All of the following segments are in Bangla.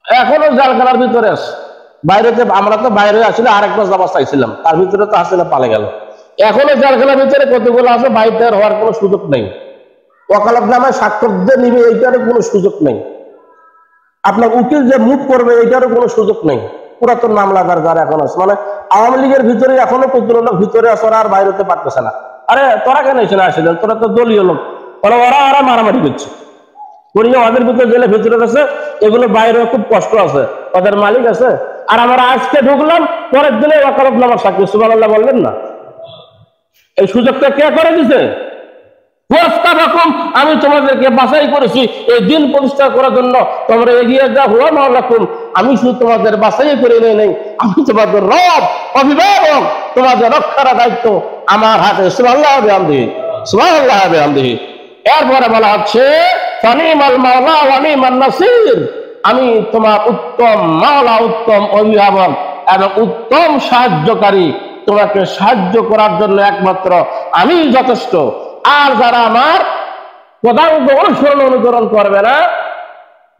এখনো জেলখানার ভিতরে আছে। বাইরেতে আমরা তো বাইরে আসলে আরেকটা জামা চাইছিলাম, তার ভিতরে তো আসলে পালে গেল। এখনো জেলখানার ভিতরে কতগুলো আছে, বাইরে হওয়ার কোনো সুযোগ নেই। ওয়াকালতনামায় স্বাক্ষর দিয়ে নিবে এইটারও কোনো সুযোগ নেই। আপনার উকিল যে মুভ করবে এইটারও কোনো সুযোগ নেই। পুরাতন মামলাদার যারা এখন আছে, মানে আওয়ামী লীগের ভিতরে এখনো কতগুলো লোক ভিতরে আছে, ওরা আর বাইরে হতে পারতেছে না। আরে তোরা কেন এসে না আসলেন, তোরা তো দলীয় লোক। ওরা ওরা মারামারি করছে, করিয়ে ওদের ভিতরে জেলে ভিতরে আছে। এগুলো বাইরে খুব কষ্ট আছে, ওদের মালিক আছে। আর আমরা আজকে ঢুকলাম, পরের দিনে ওয়াকালতনামার সাক্ষী। সুবহানাল্লাহ বললেন না? এই সুযোগটা কে করে দিছে? আমি তোমাদেরকে বাছাই করেছি এই দিন প্রতিষ্ঠা করার জন্য, তোমরা এগিয়ে যা হুয়া মাওলাকুম। আমি শুধু তোমাদের বাছাই করে নেই, আমি তোমাদের রব, অভিভাবক। তোমাদের রক্ষার দায়িত্ব আমার হাতে। সুবহানাল্লাহ বিহামদিহি, সুবহানাল্লাহ বিহামদিহি। এরপরে বলা হচ্ছে ফানিমাল মাওলা ওয়া নিমান নাসির। আমি তোমার উত্তম মাওলা, উত্তম অভিভাবক এবং উত্তম সাহায্যকারী। তোমাকে সাহায্য করার জন্য একমাত্র আমি যথেষ্ট। আর যারা আমার পদাঙ্ক অনুসরণ করবে না,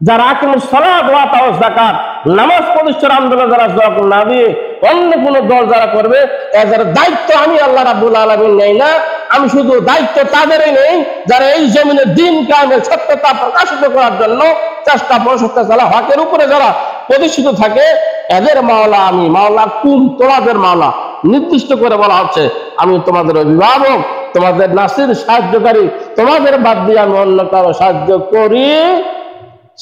যারা আকিমুস সালাত ওয়া আতাউজ যাকাত, নামাজ প্রতিষ্ঠার আন্দোলন যারা জবাব না দিয়ে অন্য কোন দল যারা করবে, এদের দায়িত্ব আমি আল্লাহ রাব্বুল আলামিন নেই না। আমি শুধু দায়িত্ব তাদেরই নেই যারা এই জমিনে দিন কায়েমের সত্যতা প্রকাশিত করার জন্য চেষ্টা প্রচেষ্টা চালায়, হকের উপরে যারা প্রতিষ্ঠিত থাকে, এদের মাওলা আমি। মাওলা কোন? তোমাদের মাওলা। নির্দিষ্ট করে বলা হচ্ছে আমি তোমাদের অভিভাবক, তোমাদের নাসির, সাহায্যকারী। তোমাদের বাদ দিয়ে আমি অন্য কারো সাহায্য করি।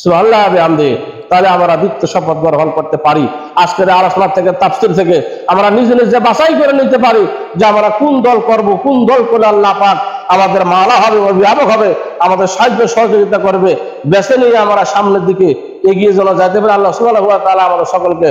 সুবহানাল্লাহ বিহামদিহি। তাহলে আমরা বৃত্ত শপথ গ্রহণ করতে পারি। আজকের আলোচনা থেকে, তাফসীর থেকে আমরা নিজে নিজে বাছাই করে নিতে পারি যে আমরা কোন দল করব, কোন দল করলে আল্লাহ পাক আমাদের মাওলা হবে, অভিভাবক হবে, আমাদের সাহায্য সহযোগিতা করবে। বেছে নিয়ে আমরা সামনের দিকে এগিয়ে যেন যাইতে পারি। আল্লাহ সুবহানাহু ওয়া তাআলা আমাদের সকলকে